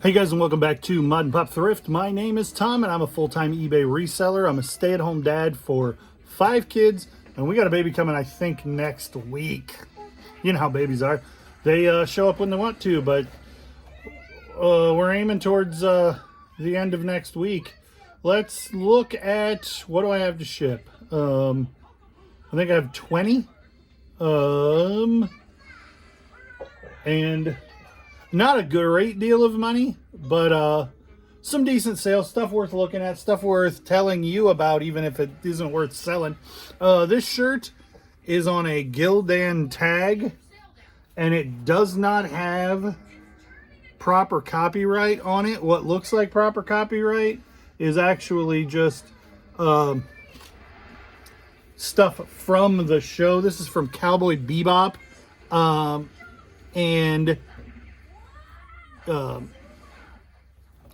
Hey guys, and welcome back to Mod and Pop Thrift. My name is Tom and I'm a full-time eBay reseller. I'm a stay-at-home dad for 5 kids, and we got a baby coming I think next week. You know how babies are. They show up when they want to, but we're aiming towards the end of next week. Let's look at, what do I have to ship? I think I have 20. And not a great deal of money, but some decent sales, stuff worth looking at, stuff worth telling you about, even if it isn't worth selling. This shirt is on a Gildan tag, and it does not have proper copyright on it. What looks like proper copyright is actually just stuff from the show. This is from Cowboy Bebop, and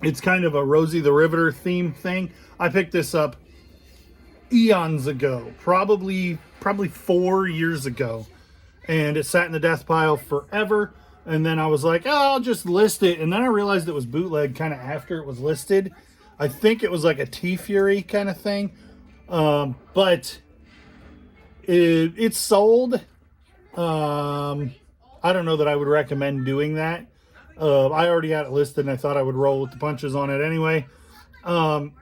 it's kind of a Rosie the Riveter theme thing. I picked this up eons ago, probably 4 years ago, and it sat in the death pile forever. And then I was like, oh, I'll just list it. And then I realized it was bootleg kind of after it was listed. I think it was like a T-Fury kind of thing. But it's sold. I don't know that I would recommend doing that. I already had it listed, and I thought I would roll with the punches on it anyway. And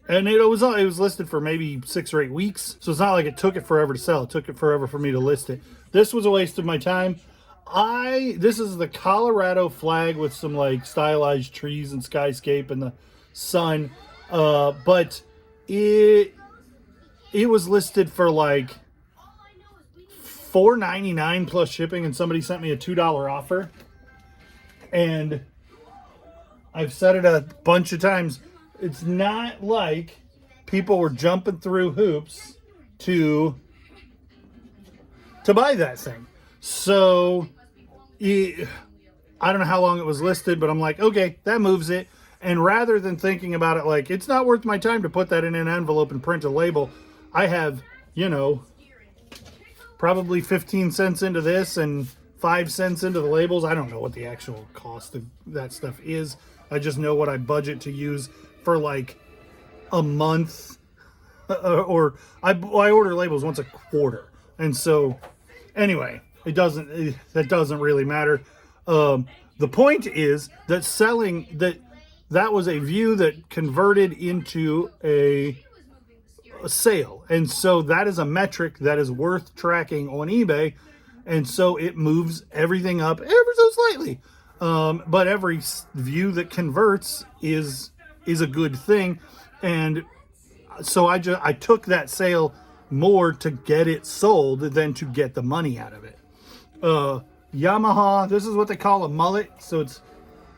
it was listed for maybe 6 or 8 weeks, so it's not like it took it forever to sell. It took it forever for me to list it. This was a waste of my time. This is the Colorado flag with some like stylized trees and skyscape and the sun, but it was listed for like $4.99 plus shipping, and somebody sent me a $2 offer. And I've said it a bunch of times, it's not like people were jumping through hoops to buy that thing. So I don't know how long it was listed, but I'm like, okay, that moves it. And rather than thinking about it like, it's not worth my time to put that in an envelope and print a label, I have, probably 15 cents into this and 5 cents into the labels. I don't know what the actual cost of that stuff is. I just know what I budget to use for like a month, or I order labels once a quarter. And so anyway, that doesn't really matter. The point is that that was a view that converted into a sale. And so that is a metric that is worth tracking on eBay. And so it moves everything up ever so slightly. But every view that converts is a good thing. And so I took that sale more to get it sold than to get the money out of it. Yamaha, this is what they call a mullet. So it's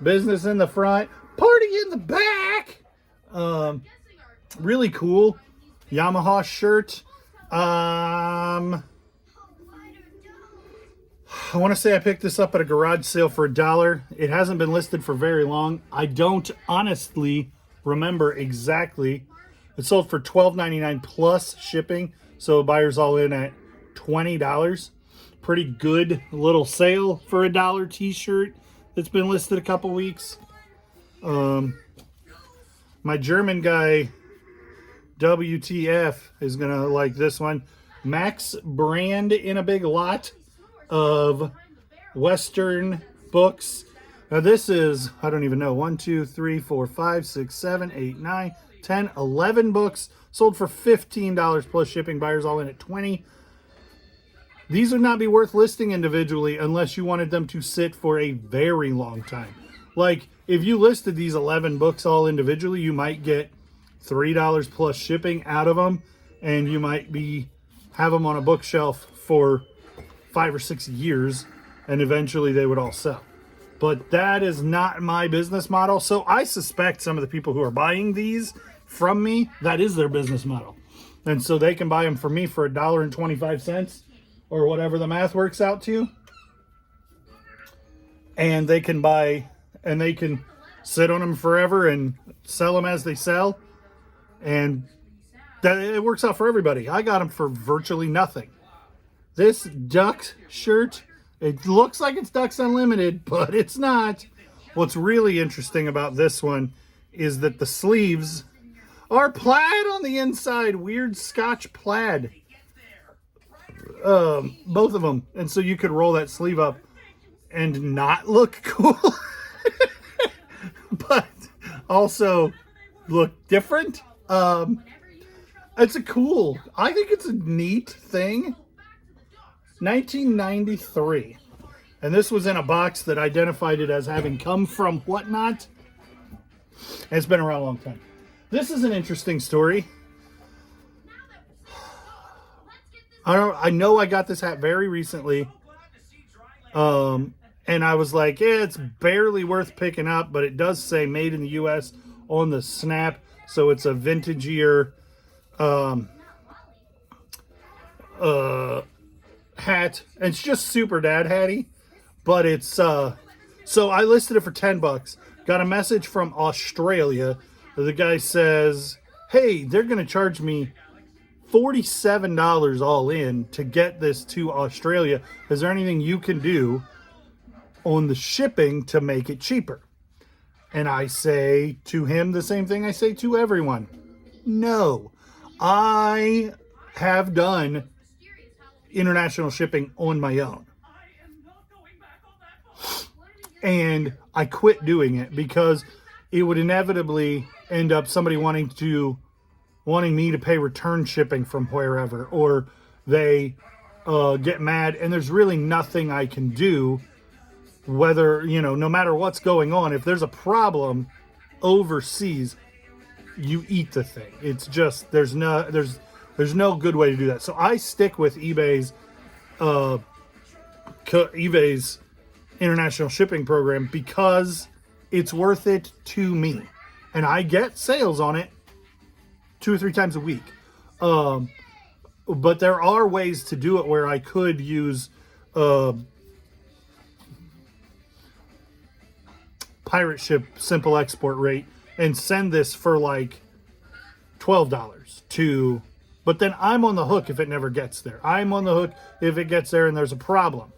business in the front, party in the back. Really cool Yamaha shirt. I want to say I picked this up at a garage sale for $1. It hasn't been listed for very long. I don't honestly remember exactly. It sold for $12.99 plus shipping, so buyers all in at $20. Pretty good little sale for a $1 t-shirt that's been listed a couple weeks. My German guy, WTF, is going to like this one. Max brand in a big lot of Western books. Now this is, I don't even know, 1, 2, 3, 4, 5, 6, 7, 8, 9, 10, 11 books sold for $15 plus shipping, buyers all in at $20. These would not be worth listing individually unless you wanted them to sit for a very long time. Like if you listed these 11 books all individually, you might get $3 plus shipping out of them, and you might have them on a bookshelf for 5 or 6 years, and eventually they would all sell. But that is not my business model. So I suspect some of the people who are buying these from me, that is their business model. And so they can buy them from me for $1.25 or whatever the math works out to. And they can sit on them forever and sell them as they sell. And that it works out for everybody. I got them for virtually nothing. This Ducks shirt, it looks like it's Ducks Unlimited, but it's not. What's really interesting about this one is that the sleeves are plaid on the inside. Weird Scotch plaid. Both of them. And so you could roll that sleeve up and not look cool. But also look different. It's I think it's a neat thing. 1993. And this was in a box that identified it as having come from whatnot. And it's been around a long time. This is an interesting story. I know I got this hat very recently. And I was like, yeah, it's barely worth picking up, but it does say made in the US on the snap. So it's a vintagier hat. And it's just super dad hatty. But it's so I listed it for $10. Got a message from Australia. The guy says, hey, they're gonna charge me $47 all in to get this to Australia. Is there anything you can do on the shipping to make it cheaper? And I say to him the same thing I say to everyone. No. I have done international shipping on my own. And I quit doing it because it would inevitably end up somebody wanting me to pay return shipping from wherever, or they get mad, and there's really nothing I can do, whether, no matter what's going on. If there's a problem overseas, you eat the thing. It's just, there's no good way to do that. So I stick with eBay's international shipping program because it's worth it to me. And I get sales on it 2 or 3 times a week. But there are ways to do it where I could use pirate ship simple export rate and send this for like $12 to, but then I'm on the hook if it never gets there. I'm on the hook if it gets there and there's a problem.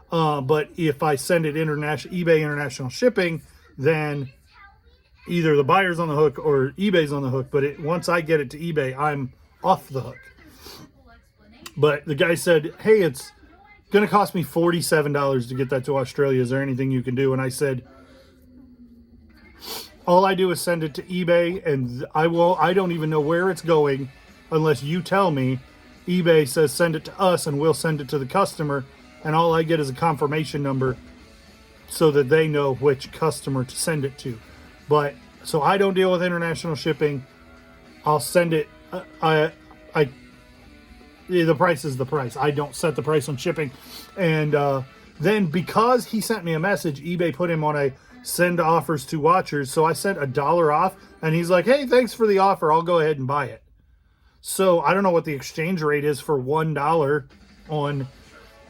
But if I send it eBay international shipping, then either the buyer's on the hook or eBay's on the hook. But once I get it to eBay, I'm off the hook. But the guy said, hey, it's going to cost me $47 to get that to Australia. Is there anything you can do? And I said, all I do is send it to eBay, and I don't even know where it's going unless you tell me. eBay says send it to us, and we'll send it to the customer. And all I get is a confirmation number so that they know which customer to send it to. But so I don't deal with international shipping. I'll send it. The price is the price. I don't set the price on shipping. And then because he sent me a message, eBay put him on a send offers to watchers. So I sent $1 off, and he's like, hey, thanks for the offer. I'll go ahead and buy it. So I don't know what the exchange rate is for $1 on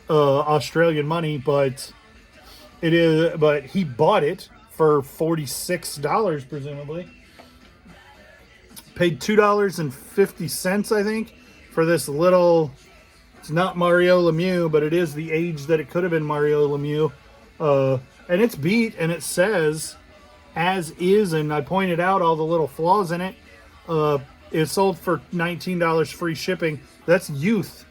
Australian money, but it is. But he bought it for $46, presumably. Paid $2.50, I think, for this little. It's not Mario Lemieux, but it is the age that it could have been Mario Lemieux. And it's beat, and it says as is, and I pointed out all the little flaws in it. It's sold for $19 free shipping. That's youth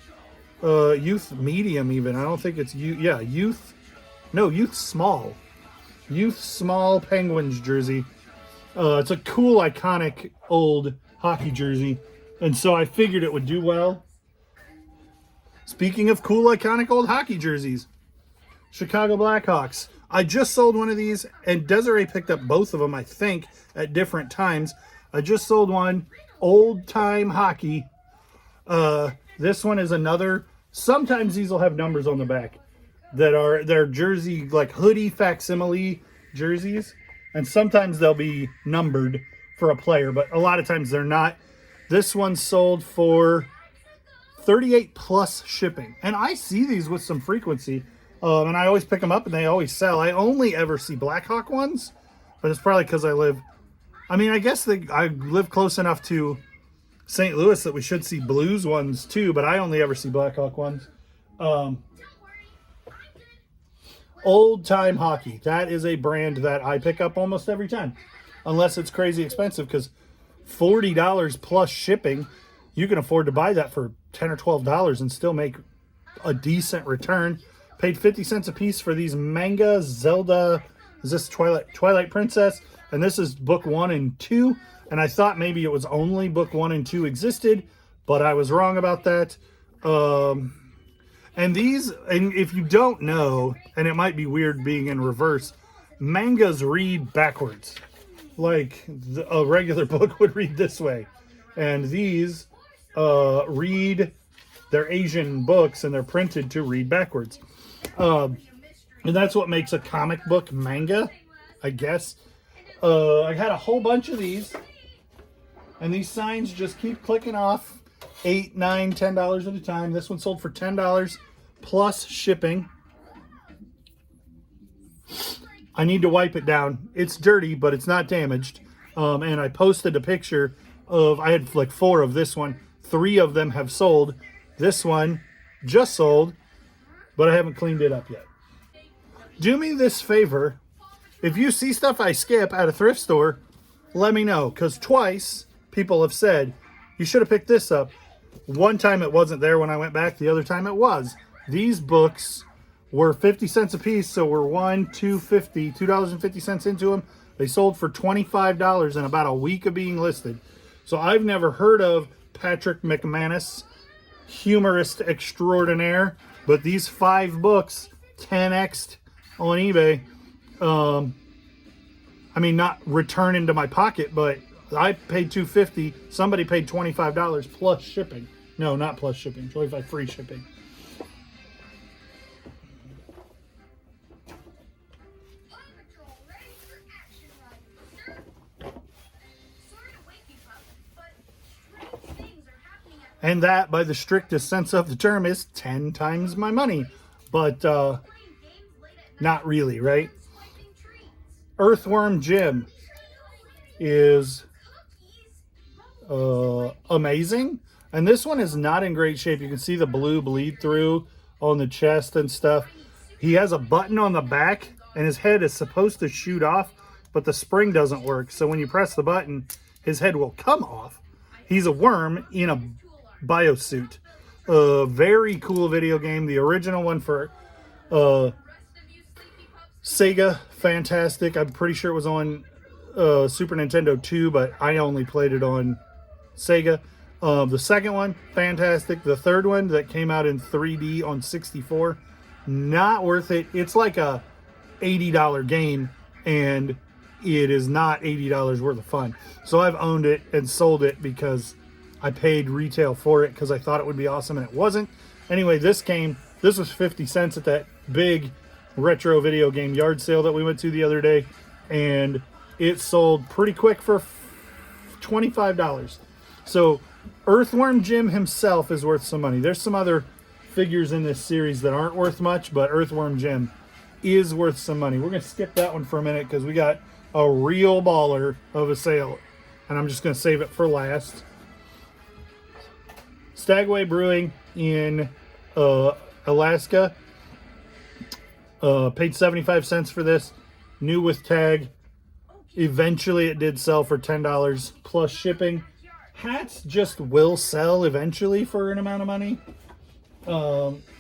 medium even. I don't think it's youth small. Youth small Penguins jersey. It's a cool, iconic old hockey jersey. And so I figured it would do well. Speaking of cool, iconic old hockey jerseys, Chicago Blackhawks. I just sold one of these, and Desiree picked up both of them, I think, at different times. I just sold one, old-time hockey. This one is another. Sometimes these will have numbers on the back that are their jersey, like hoodie facsimile jerseys. And sometimes they'll be numbered for a player, but a lot of times they're not. This one sold for $38 plus shipping. And I see these with some frequency. And I always pick them up and they always sell. I only ever see Blackhawk ones, but it's probably because I live close enough to St. Louis that we should see Blues ones too, but I only ever see Blackhawk ones. Old Time Hockey. That is a brand that I pick up almost every time, unless it's crazy expensive, because $40 plus shipping, you can afford to buy that for $10 or $12 and still make a decent return. Paid 50 cents a piece for these manga. Zelda, is this Twilight Princess? And this is book 1 and 2. And I thought maybe it was only book 1 and 2 existed, but I was wrong about that. And these, and if you don't know, and it might be weird being in reverse, mangas read backwards. Like a regular book would read this way. And these read, they're Asian books and they're printed to read backwards. And that's what makes a comic book manga, I guess. I had a whole bunch of these. And these signs just keep clicking off. $8, $9, $10 at a time. This one sold for $10 plus shipping. I need to wipe it down. It's dirty, but it's not damaged. And I posted a picture of, I had like 4 of this one. 3 of them have sold. This one just sold, but I haven't cleaned it up yet. Do me this favor. If you see stuff I skip at a thrift store, let me know. Because twice people have said, you should have picked this up. One time it wasn't there when I went back. The other time it was. These books were 50 cents a piece, so we're $2.50 into them. They sold for $25 in about a week of being listed. So I've never heard of Patrick McManus, humorist extraordinaire, but these 5 books 10x'd on eBay. I mean, not return into my pocket, but I paid $2.50. Somebody paid $25 plus shipping. No, not plus shipping. $25 free shipping. And that, by the strictest sense of the term, is 10 times my money. But not really, right? Earthworm Jim is amazing. And this one is not in great shape. You can see the blue bleed through on the chest and stuff. He has a button on the back, and his head is supposed to shoot off, but the spring doesn't work. So when you press the button, his head will come off. He's a worm in a biosuit. Very cool video game. The original one for Sega, fantastic. I'm pretty sure it was on Super Nintendo 2, but I only played it on Sega. The second one, fantastic. The third one that came out in 3D on 64, not worth it. It's like a $80 game, and it is not $80 worth of fun. So I've owned it and sold it because I paid retail for it because I thought it would be awesome, and it wasn't. Anyway, this was 50 cents at that big retro video game yard sale that we went to the other day, and it sold pretty quick for $25. So Earthworm Jim himself is worth some money. There's some other figures in this series that aren't worth much, but Earthworm Jim is worth some money. We're going to skip that one for a minute because we got a real baller of a sale, and I'm just going to save it for last. Stagway Brewing in Alaska. Paid 75 cents for this. New with tag. Eventually it did sell for $10 plus shipping. Hats just will sell eventually for an amount of money.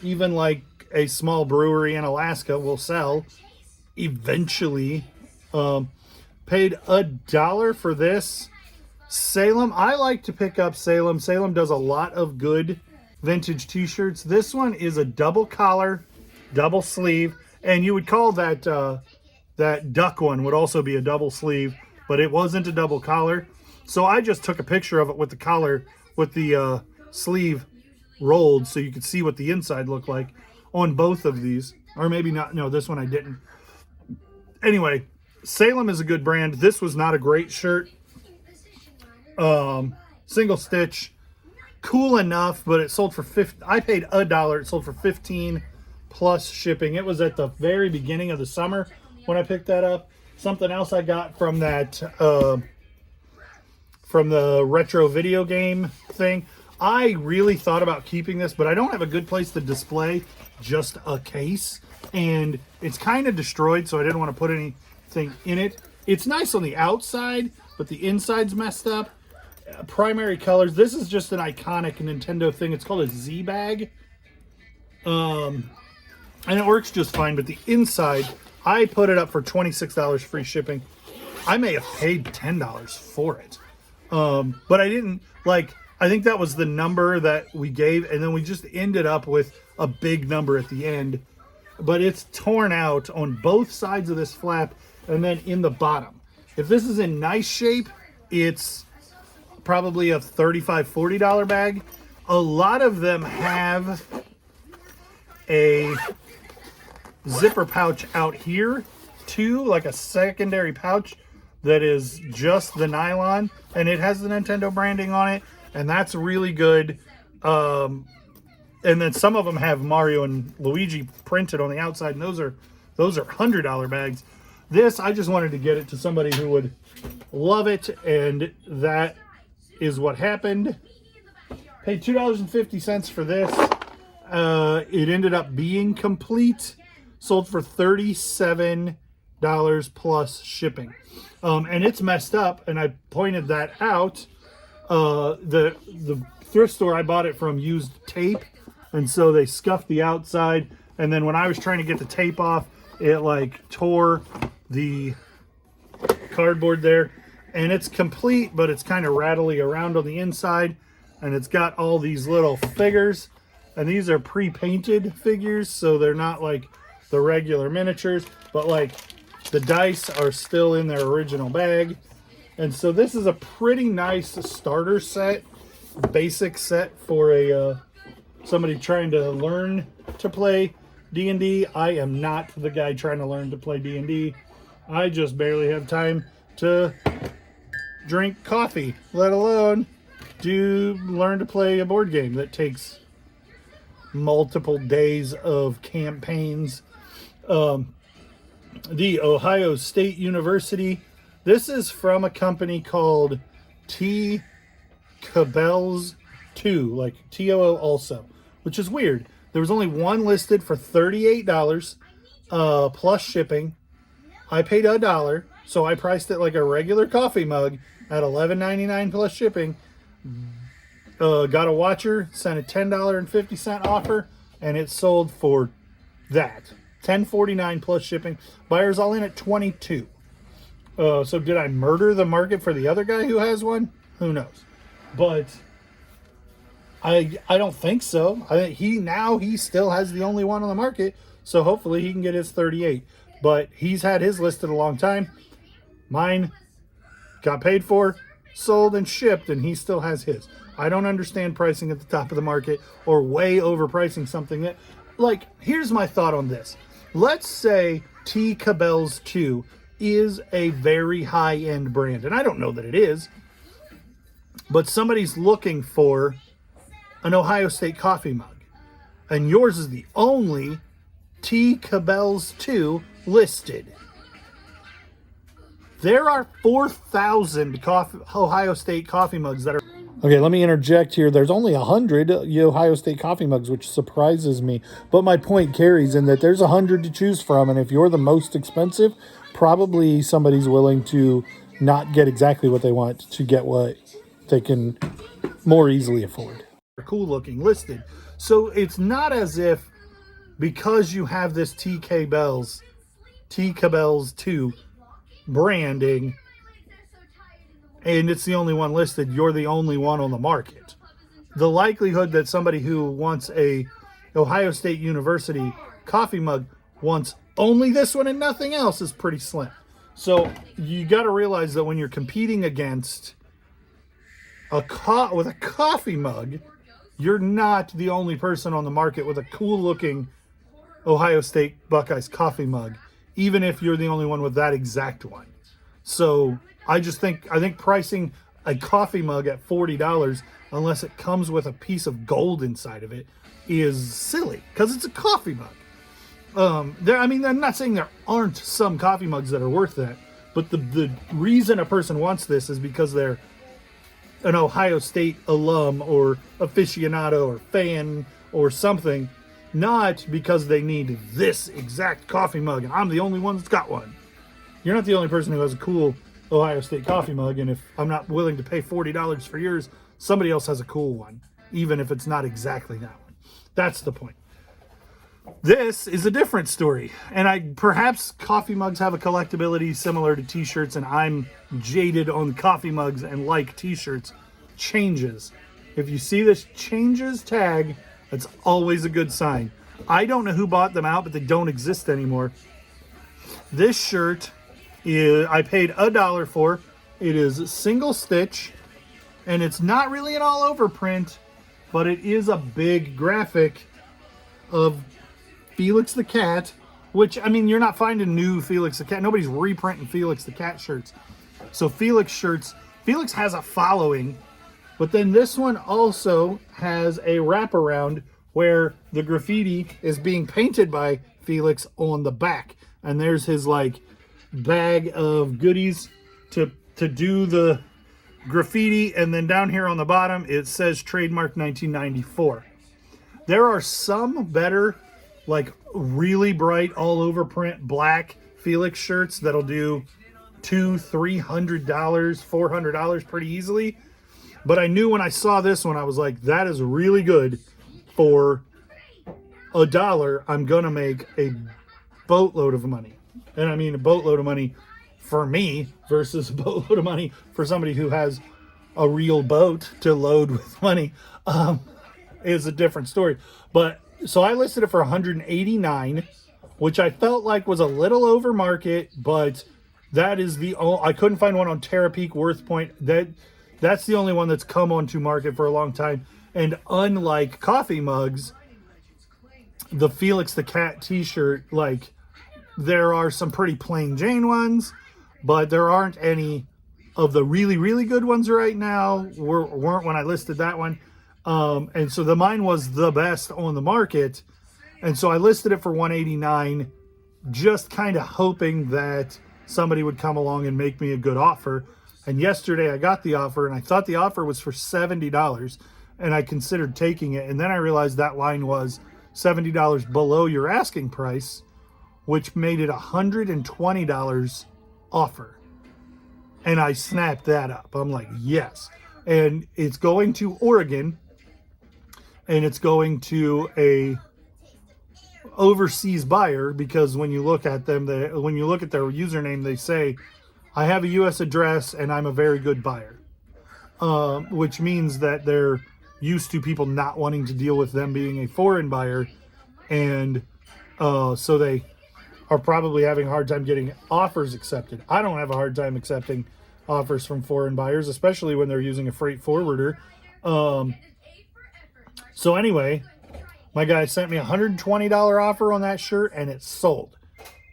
Even like a small brewery in Alaska will sell eventually. Paid $1 for this. Salem, I like to pick up Salem. Salem does a lot of good vintage t-shirts. This one is a double collar, double sleeve, and you would call that that duck one would also be a double sleeve, but it wasn't a double collar. So I just took a picture of it with the collar, with the sleeve rolled, so you could see what the inside looked like on both of these. Or maybe not. No, this one I didn't. Anyway, Salem is a good brand. This was not a great shirt. Single stitch, cool enough, but it sold for I paid $1. It sold for 15 plus shipping. It was at the very beginning of the summer when I picked that up. Something else I got from that from the retro video game thing. I really thought about keeping this, but I don't have a good place to display just a case, and it's kind of destroyed, so I didn't want to put anything in it. It's nice on the outside, but the inside's messed up. Primary colors. This is just an iconic Nintendo thing. It's called a Z bag. And it works just fine, but the inside, I put it up for $26 free shipping. I may have paid $10 for it. But I didn't, like, I think that was the number that we gave, and then we just ended up with a big number at the end. But it's torn out on both sides of this flap and then in the bottom. If this is in nice shape, it's probably a $35, $40 bag. A lot of them have a zipper pouch out here too, like a secondary pouch that is just the nylon, and it has the Nintendo branding on it, and that's really good. And then some of them have Mario and Luigi printed on the outside, and those are $100 bags. This, I just wanted to get it to somebody who would love it, and that is what happened. Paid $2.50 for this. It ended up being complete. Sold for $37 plus shipping. And it's messed up, and I pointed that out. The thrift store I bought it from used tape, and so they scuffed the outside, and then when I was trying to get the tape off, it like tore the cardboard there. And it's complete, but it's kind of rattly around on the inside, and it's got all these little figures, and these are pre-painted figures, so they're not like the regular miniatures, but like the dice are still in their original bag. And so this is a pretty nice starter set, basic set for a somebody trying to learn to play D&D. I am not the guy trying to learn to play D&D. I just barely have time to drink coffee, let alone learn to play a board game that takes multiple days of campaigns. The Ohio State University. This is from a company called T. Cabell's 2, like TOO also, which is weird. There was only one listed for $38 plus shipping. I paid $1, so I priced it like a regular coffee mug at $11.99 plus shipping. Got a watcher, sent a $10.50 offer, and it sold for that. $10.49 plus shipping. Buyers all in at $22. So did I murder the market for the other guy who has one? Who knows? But I don't think so. I think he still has the only one on the market, so hopefully he can get his 38. But he's had his listed a long time. Mine got paid for, sold, and shipped, and he still has his. I don't understand pricing at the top of the market or way overpricing something that, like, here's my thought on this. Let's say T. Cabell's 2 is a very high-end brand, and I don't know that it is, but somebody's looking for an Ohio State coffee mug, and yours is the only T. Cabell's 2 listed. There are 4,000 Ohio State coffee mugs that are... Okay, let me interject here. There's only 100 Ohio State coffee mugs, which surprises me. But my point carries in that there's 100 to choose from, and if you're the most expensive, probably somebody's willing to not get exactly what they want to get what they can more easily afford. They're cool looking, listed. So it's not as if because you have this T. Cabell's 2 branding, and it's the only one listed, you're the only one on the market. The likelihood that somebody who wants a Ohio State University coffee mug wants only this one and nothing else is pretty slim. So you got to realize that when you're competing against with a coffee mug, you're not the only person on the market with a cool looking Ohio State Buckeyes coffee mug, even if you're the only one with that exact one. So I think pricing a coffee mug at $40, unless it comes with a piece of gold inside of it, is silly because it's a coffee mug. I'm not saying there aren't some coffee mugs that are worth that, but the reason a person wants this is because they're an Ohio State alum or aficionado or fan or something, not because they need this exact coffee mug and I'm the only one that's got one. You're not the only person who has a cool Ohio State coffee mug, and if I'm not willing to pay $40 for yours, somebody else has a cool one, even if it's not exactly that one. That's the point. This is a different story, and perhaps coffee mugs have a collectability similar to t-shirts, and I'm jaded on coffee mugs and like t-shirts. Changes. If you see this changes tag, that's always a good sign. I don't know who bought them out, but they don't exist anymore. This shirt I paid $1 for. It is single stitch, and it's not really an all over print, but it is a big graphic of Felix the Cat, which, I mean, you're not finding new Felix the Cat. Nobody's reprinting Felix the Cat shirts. So Felix shirts, Felix has a following, but then this one also has a wraparound where the graffiti is being painted by Felix on the back. And there's his like bag of goodies to do the graffiti, and then down here on the bottom it says trademark 1994. There are some better, like really bright all over print black Felix shirts that'll do $200, $300, $400 pretty easily, but I knew when I saw this one, I was like, that is really good. For $1 I'm gonna make a boatload of money. And I mean a boatload of money for me versus a boatload of money for somebody who has a real boat to load with money, is a different story. But so I listed it for $189, which I felt like was a little over market, but that is I couldn't find one on Terapeak, Worth Point. That's the only one that's come onto market for a long time. And unlike coffee mugs, the Felix the Cat t-shirt, like, there are some pretty plain Jane ones, but there aren't any of the really, really good ones right now. Weren't when I listed that one. And so mine was the best on the market. And so I listed it for $189, just kind of hoping that somebody would come along and make me a good offer. And yesterday I got the offer, and I thought the offer was for $70. And I considered taking it. And then I realized that line was $70 below your asking price, which made it $120 offer. And I snapped that up. I'm like, yes. And it's going to Oregon, and it's going to a overseas buyer, because when you look at them, when you look at their username, they say, I have a U.S. address and I'm a very good buyer. Which means that they're used to people not wanting to deal with them being a foreign buyer, and so they are probably having a hard time getting offers accepted. I don't have a hard time accepting offers from foreign buyers, especially when they're using a freight forwarder. So anyway, my guy sent me a $120 offer on that shirt, and it sold.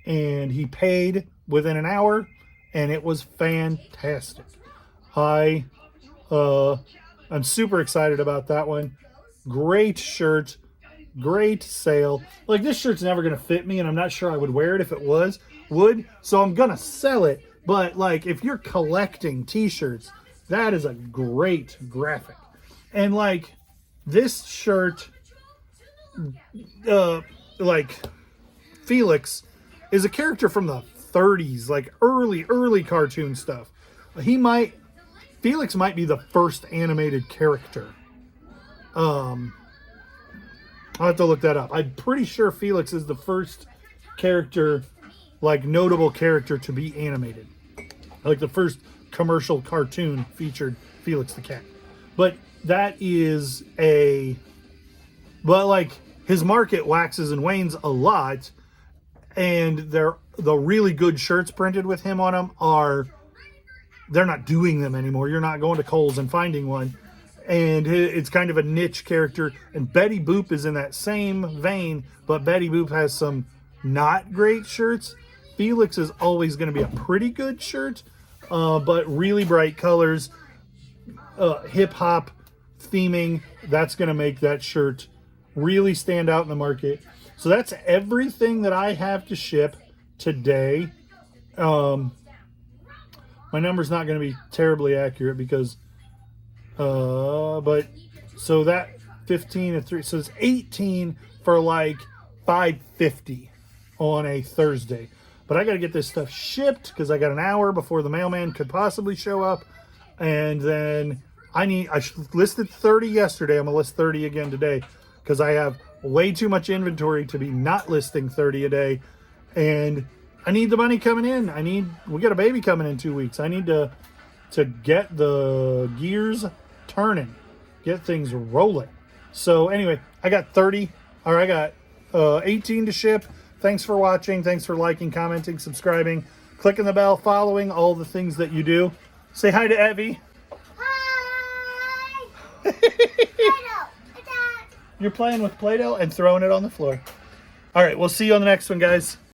And he paid within an hour, and it was fantastic. I'm super excited about that one. Great shirt, great sale. Like, this shirt's never going to fit me, and I'm not sure I would wear it if it would. So I'm going to sell it. But, like, if you're collecting t-shirts, that is a great graphic. And, like, this shirt, like, Felix is a character from the 30s, like early cartoon stuff. Felix might be the first animated character. I'll have to look that up. I'm pretty sure Felix is the first character, like notable character to be animated. Like the first commercial cartoon featured Felix the Cat. But that is but like his market waxes and wanes a lot, and the really good shirts printed with him on them they're not doing them anymore. You're not going to Kohl's and finding one. And it's kind of a niche character. And Betty Boop is in that same vein, but Betty Boop has some not great shirts. Felix is always going to be a pretty good shirt, but really bright colors, hip-hop theming. That's going to make that shirt really stand out in the market. So that's everything that I have to ship today. My number's not going to be terribly accurate because, but so that 15 and 3. So it's 18 for like $5.50 on a Thursday. But I got to get this stuff shipped because I got an hour before the mailman could possibly show up. And then I listed 30 yesterday. I'm going to list 30 again today because I have way too much inventory to be not listing 30 a day. And I need the money coming in. We got a baby coming in 2 weeks. I need to get the gears turning, get things rolling. So anyway, I got 18 to ship. Thanks for watching. Thanks for liking, commenting, subscribing, clicking the bell, following, all the things that you do. Say hi to Evie. Hi. You're playing with Play-Doh and throwing it on the floor. All right, we'll see you on the next one, guys.